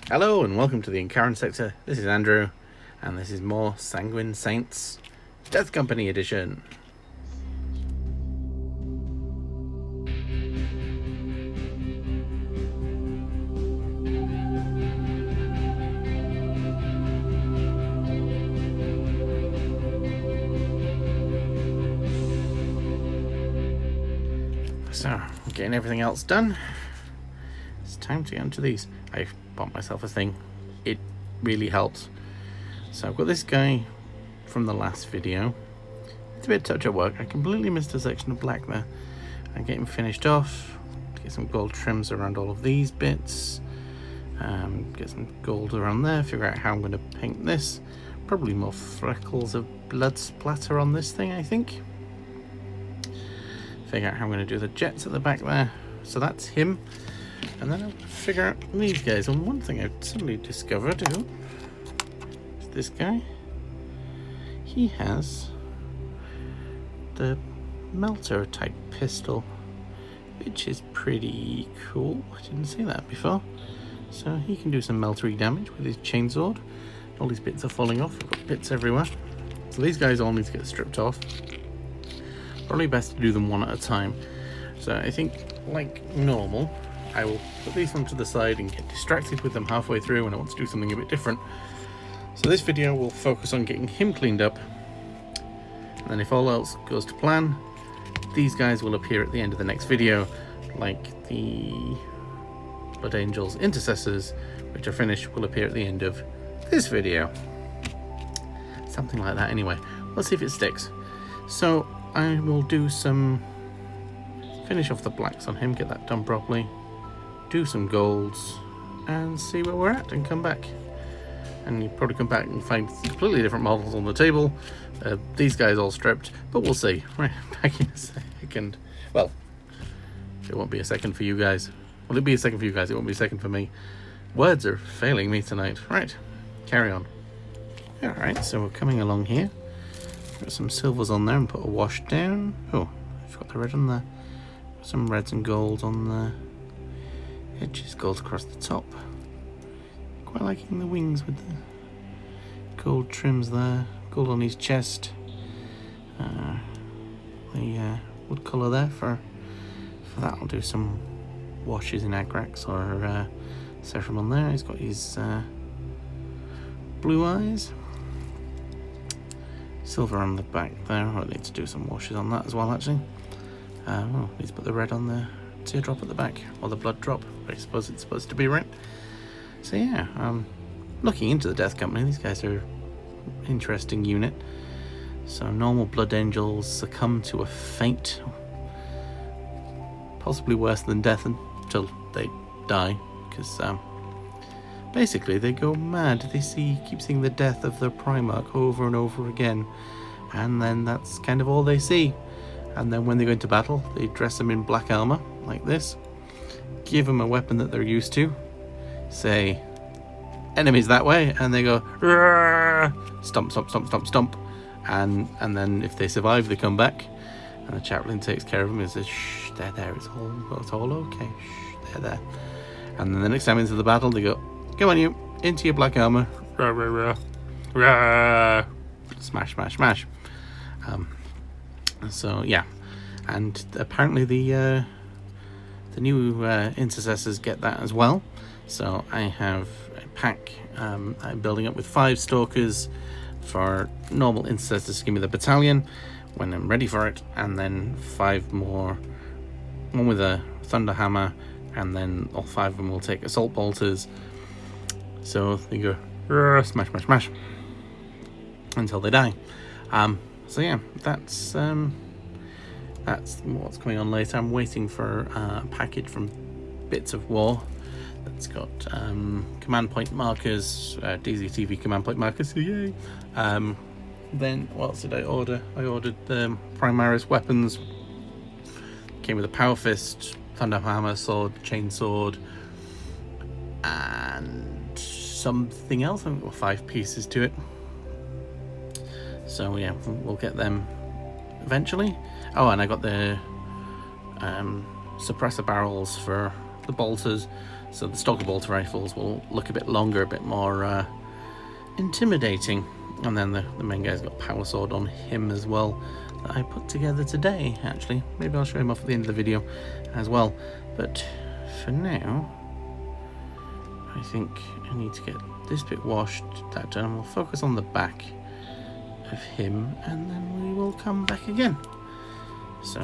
Hello and welcome to the Encourage sector. This is Andrew, and this is more Sanguine Saints Death Company edition. So, getting everything else done. It's time to get into these. I bought myself a thing. It really helps. So I've got this guy from the last video. It's a bit touch-up work. I completely missed a section of black there. I get him finished off. Get some gold trims around all of these bits. Get some gold around there. Figure out how I'm going to paint this. Probably more freckles of blood splatter on this thing, I think. Figure out how I'm going to do the jets at the back there. So that's him. And then I'll figure out these guys. And one thing I've suddenly discovered is this guy. He has the melter type pistol, which is pretty cool. I didn't see that before. So he can do some meltery damage with his chainsaw. All these bits are falling off. I've got bits everywhere. So these guys all need to get stripped off. Probably best to do them one at a time. So I think, like normal, I will put these one to the side and get distracted with them halfway through when I want to do something a bit different. So this video will focus on getting him cleaned up, and then if all else goes to plan, these guys will appear at the end of the next video, like the Blood Angels Intercessors, which are finished, will appear at the end of this video. Something like that anyway. Let's see if it sticks. So I will do some, finish off the blacks on him, get that done properly, do some golds, and see where we're at, and come back. And you probably come back and find completely different models on the table. These guys all stripped, but we'll see. Right, back in a second. Well, it won't be a second for you guys. Well, it'll be a second for you guys, it won't be a second for me. Words are failing me tonight. Right, carry on. Alright, so we're coming along here. Got some silvers on there and put a wash down. Oh, I forgot the red on there. Some reds and golds on the edges, gold across the top. Quite liking the wings with the gold trims there. Gold on his chest. The wood colour there. For that I'll do some washes in Agrax or Sephram on there. He's got his blue eyes. Silver on the back there. I need to do some washes on that as well, actually. Need to put the red on the teardrop at the back, or the blood drop. I suppose it's supposed to be red. So yeah, looking into the Death Company, these guys are an interesting unit. So normal Blood Angels succumb to a fate, possibly worse than death until they die, because basically they go mad. They keep seeing the death of their Primarch over and over again, and then that's kind of all they see. And then when they go into battle, they dress them in black armor like this, give them a weapon that they're used to, say enemies that way, and they go stomp, stomp, stomp, stomp, stomp, and then if they survive, they come back, and the chaplain takes care of them and says, shh, they're there, it's all okay, shh, they're there. And then the next time into the battle, they go, come on, you, into your black armor, rah, rah, rah, rah. Smash, smash, smash. So yeah, and apparently the new intercessors get that as well. So I have a pack I'm building up with 5 stalkers for normal intercessors to give me the battalion when I'm ready for it, and then 5 more, one with a thunder hammer, and then all 5 of them will take assault bolters. So they go smash, smash, smash until they die. So yeah, that's what's coming on later. I'm waiting for a package from Bits of War that's got command point markers, DZTV command point markers. Yay! Then what else did I order? I ordered the Primaris weapons. Came with a power fist, thunder hammer, sword, chain sword, and something else. I think there were 5 pieces to it. So yeah, we'll get them eventually. Oh, and I got the suppressor barrels for the bolters. So the stalker bolter rifles will look a bit longer, a bit more intimidating. And then the main guy's got power sword on him as well, that I put together today, actually. Maybe I'll show him off at the end of the video as well. But for now, I think I need to get this bit washed, that done. We'll focus on the back of him, and then we will come back again. So,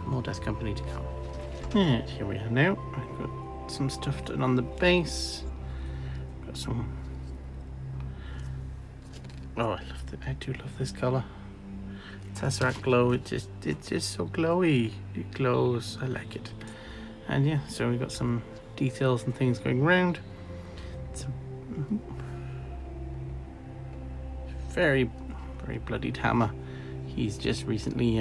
more Death Company to come. Yeah, here we are now. I've got some stuff done on the base. Got some... Oh, I do love this colour. Tesseract glow, it's just so glowy. It glows, I like it. And yeah, so we've got some details and things going around. It's a very, very bloodied hammer. He's just recently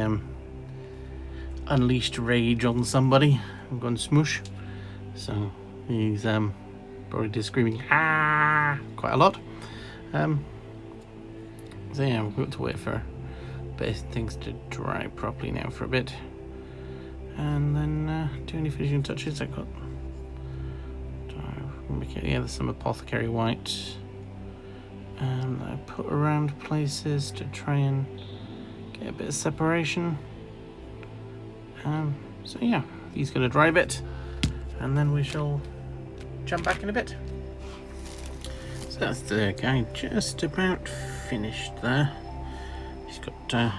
unleashed rage on somebody. I'm going smoosh. So he's probably just screaming ah quite a lot. So yeah, we've got to wait for things to dry properly now for a bit, and then do any finishing touches. I've got there's some apothecary white, and I put around places to try and get a bit of separation. So yeah, he's going to dry a bit, and then we shall jump back in a bit. So that's the guy just about finished there. He's got some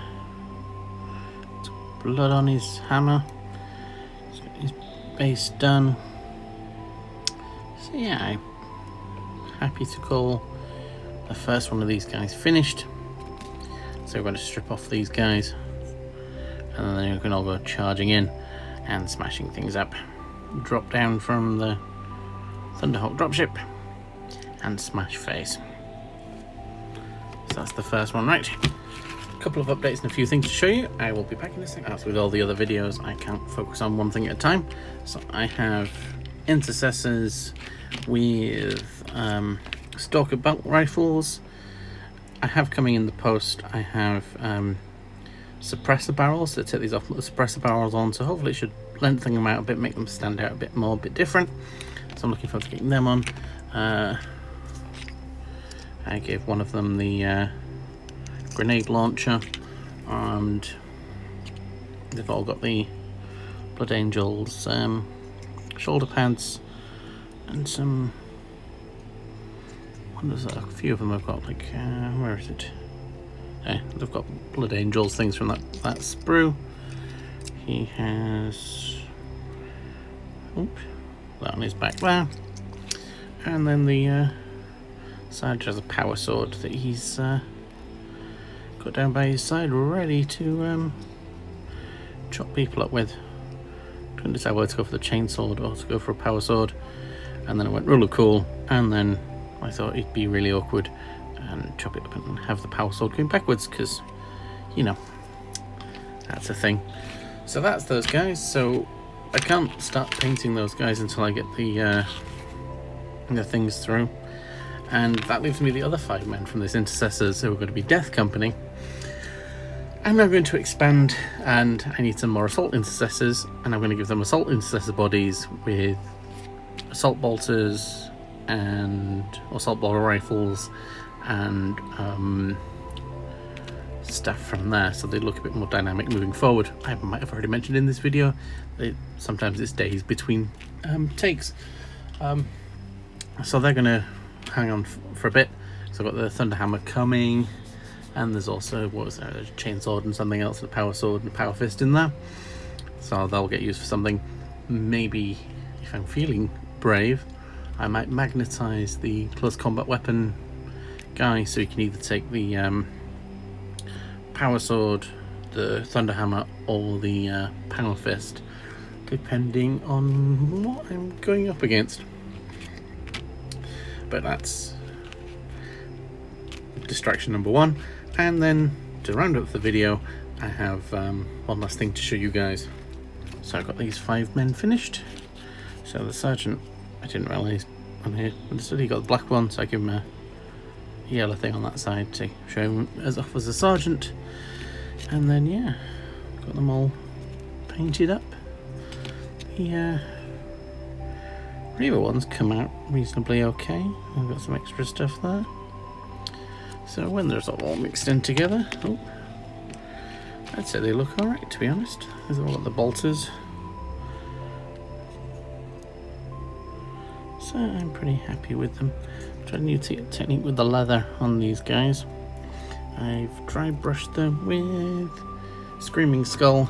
blood on his hammer. He's got his base done. So yeah, I'm happy to call the first one of these guys finished. So we're going to strip off these guys, and then we can all go charging in and smashing things up. Drop down from the Thunderhawk dropship and smash face. So that's the first one, right? A couple of updates and a few things to show you. I will be back in a second. As with all the other videos, I can't focus on one thing at a time. So I have intercessors with stalker bolt rifles. I have coming in the post, I have suppressor barrels to take these off, put the suppressor barrels on, so hopefully it should lengthen them out a bit, make them stand out a bit more, a bit different. So I'm looking forward to getting them on. I gave one of them the grenade launcher, and they've all got the Blood Angels shoulder pads, and some... a few of them have got like, where is it? Yeah, they've got Blood Angels things from that sprue. He has that on his back there, and then the Sarge has a power sword that he's got down by his side, ready to chop people up with. Couldn't decide whether to go for the chainsword or to go for a power sword, and then I went really cool, and then I thought it'd be really awkward and chop it up and have the power sword going backwards, because, you know, that's a thing. So that's those guys. So I can't start painting those guys until I get the things through. And that leaves me the other 5 men from this Intercessors, who are going to be Death Company. I'm now going to expand, and I need some more Assault Intercessors, and I'm going to give them Assault Intercessor bodies with Assault Bolters and Assault Bolter Rifles and stuff from there, so they look a bit more dynamic moving forward. I might have already mentioned in this video that sometimes it's days between takes. So they're going to hang on for a bit. So I've got the Thunderhammer coming, and there's also, what was there, a chainsword and something else, a power sword and a power fist in there. So they'll get used for something. Maybe, if I'm feeling brave, I might magnetize the close combat weapon guy, so you can either take the power sword, the Thunderhammer, or the power fist, depending on what I'm going up against. But that's distraction number 1. And then to round up the video, I have one last thing to show you guys. So I've got these 5 men finished. So the sergeant, I didn't realise on here, understood he got the black one, so I give him a yellow thing on that side to show him as off as a sergeant. And then yeah, got them all painted up. The previous ones come out reasonably okay. I've got some extra stuff there. So when they're sort of all mixed in together, I'd say they look alright, to be honest. There's all got the bolters. So I'm pretty happy with them. I'm trying a new technique with the leather on these guys. I've dry brushed them with Screaming Skull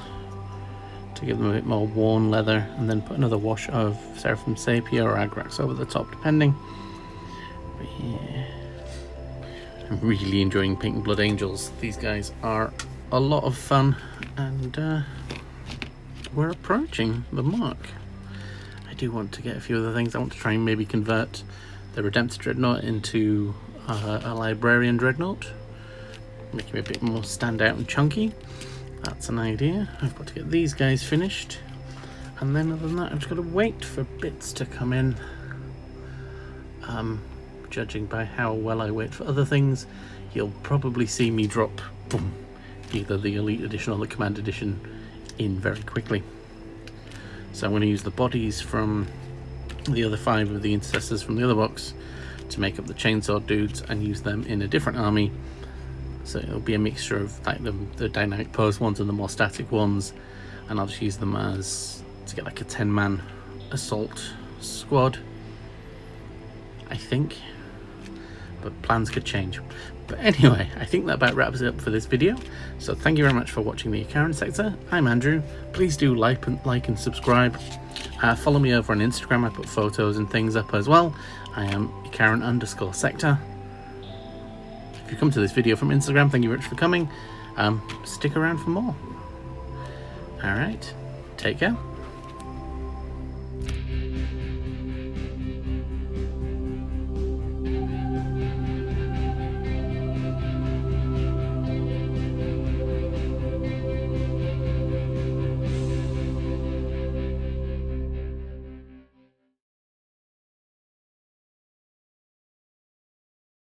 to give them a bit more worn leather, and then put another wash of Seraphim Sapia or Agrax over the top, depending. But yeah, I'm really enjoying painting Blood Angels. These guys are a lot of fun, and we're approaching the mark. I do want to get a few other things. I want to try and maybe convert the Redemptor Dreadnought into a Librarian Dreadnought, make him a bit more standout and chunky. That's an idea. I've got to get these guys finished, and then other than that I've just got to wait for bits to come in. Judging by how well I wait for other things, you'll probably see me drop either the Elite Edition or the Command Edition in very quickly. So I'm going to use the bodies from the other 5 of the Intercessors from the other box to make up the Chainsaw dudes, and use them in a different army. So it'll be a mixture of like the dynamic pose ones and the more static ones, and I'll just use them as to get like a 10-man assault squad, I think, but plans could change. But anyway, I think that about wraps it up for this video. So thank you very much for watching the Ikaran Sector. I'm Andrew. Please do like and subscribe. Follow me over on Instagram. I put photos and things up as well. I am Ikaran_Sector. If you come to this video from Instagram, thank you very much for coming. Stick around for more. Alright, take care.